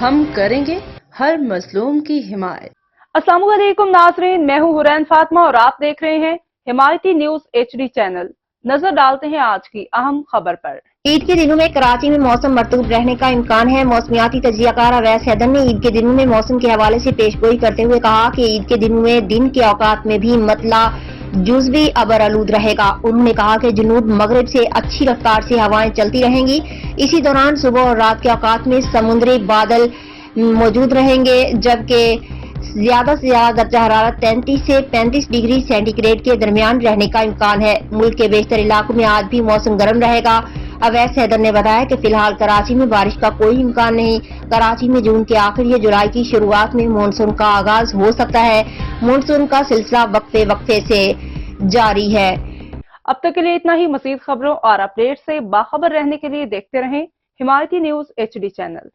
ہم کریں گے ہر مظلوم کی حمایت۔ السلام علیکم ناظرین، میں ہوں حورین فاطمہ اور آپ دیکھ رہے ہیں حمایتی نیوز HD چینل۔ نظر ڈالتے ہیں آج کی اہم خبر پر۔ عید کے دنوں میں کراچی میں موسم مرطوب رہنے کا امکان ہے۔ موسمیاتی تجزیہ کار اویس حیدر نے عید کے دنوں میں موسم کے حوالے سے پیش گوئی کرتے ہوئے کہا کہ عید کے دنوں میں دن کے اوقات میں بھی مطلع جزوی ابرآلود رہے گا۔ انہوں نے کہا کہ جنوب مغرب سے اچھی رفتار سے ہوائیں چلتی رہیں گی۔ اسی دوران صبح اور رات کے اوقات میں سمندری بادل موجود رہیں گے، جبکہ زیادہ سے زیادہ درجہ حرارت 33 سے 35 ڈگری سینٹی گریڈ کے درمیان رہنے کا امکان ہے۔ ملک کے بیشتر علاقوں میں آج بھی موسم گرم رہے گا۔ اویس حیدر نے بتایا کہ فی الحال کراچی میں بارش کا کوئی امکان نہیں۔ کراچی میں جون کے آخر یا جولائی کی شروعات میں مانسون کا آغاز ہو سکتا ہے۔ مانسون کا سلسلہ وقفے وقفے سے جاری ہے۔ اب تک کے لیے اتنا ہی۔ مزید خبروں اور اپڈیٹ سے باخبر رہنے کے لیے دیکھتے رہیں حمایتی نیوز HD چینل۔